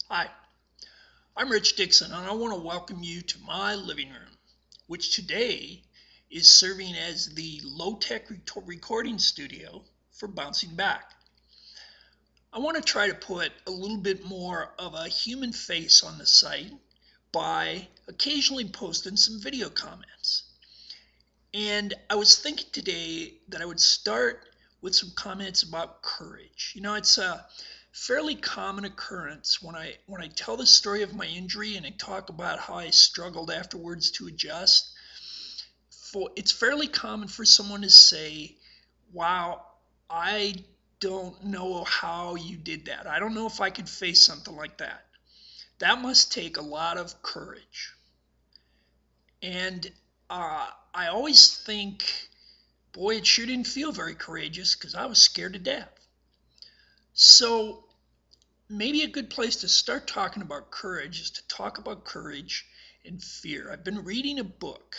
Hi, I'm Rich Dixon, and I want to welcome you to my living room, which today is serving as the low-tech recording studio for Bouncing Back. I want to try to put a little bit more of a human face on the site by occasionally posting some video comments. And I was thinking today that I would start with some comments about courage. It's a fairly common occurrence when I tell the story of my injury and I talk about how I struggled afterwards to adjust. It's fairly common for someone to say, "Wow, I don't know how you did that. I don't know if I could face something like that. That must take a lot of courage." And I always think, boy, it sure didn't feel very courageous because I was scared to death. So maybe a good place to start talking about courage is to talk about courage and fear. I've been reading a book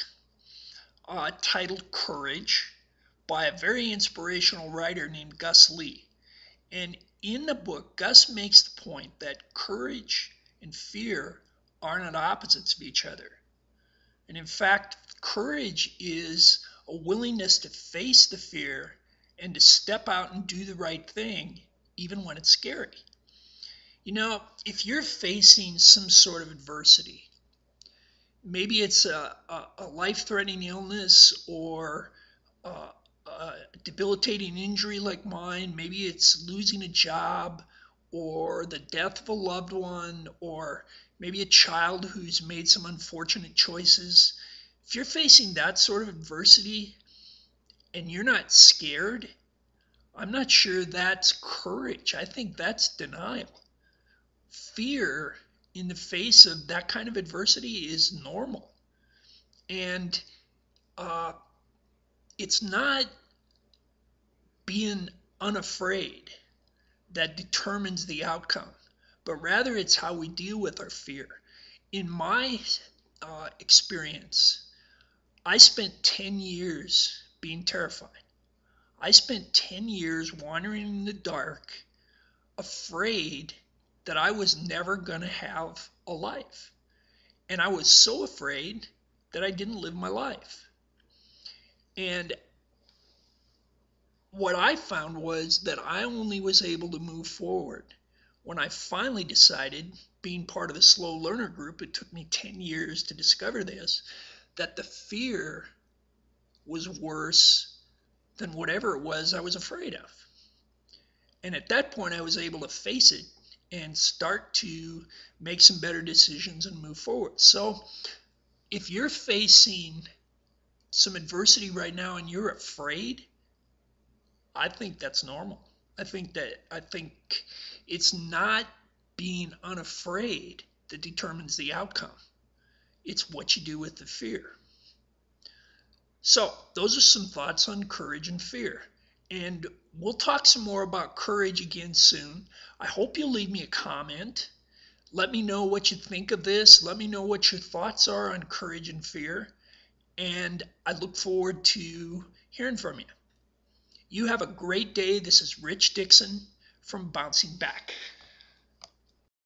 titled Courage by a very inspirational writer named Gus Lee. And in the book, Gus makes the point that courage and fear are not opposites of each other. And in fact, courage is a willingness to face the fear and to step out and do the right thing, even when it's scary. If you're facing some sort of adversity, maybe it's a life-threatening illness or a debilitating injury like mine, maybe it's losing a job or the death of a loved one, or maybe a child who's made some unfortunate choices. If you're facing that sort of adversity and you're not scared, I'm not sure that's courage. I think that's denial. Fear in the face of that kind of adversity is normal. And it's not being unafraid that determines the outcome, but rather it's how we deal with our fear. In my experience, I spent 10 years being terrified. I spent 10 years wandering in the dark, afraid that I was never going to have a life. And I was so afraid that I didn't live my life. And what I found was that I only was able to move forward when I finally decided, being part of the slow learner group, it took me 10 years to discover this, that the fear was worse than whatever it was I was afraid of. And at that point, I was able to face it and start to make some better decisions and move forward. So if you're facing some adversity right now and you're afraid, I think that's normal. I think it's not being unafraid that determines the outcome. It's what you do with the fear. So those are some thoughts on courage and fear. And we'll talk some more about courage again soon. I hope you'll leave me a comment. Let me know what you think of this. Let me know what your thoughts are on courage and fear. And I look forward to hearing from you. You have a great day. This is Rich Dixon from Bouncing Back.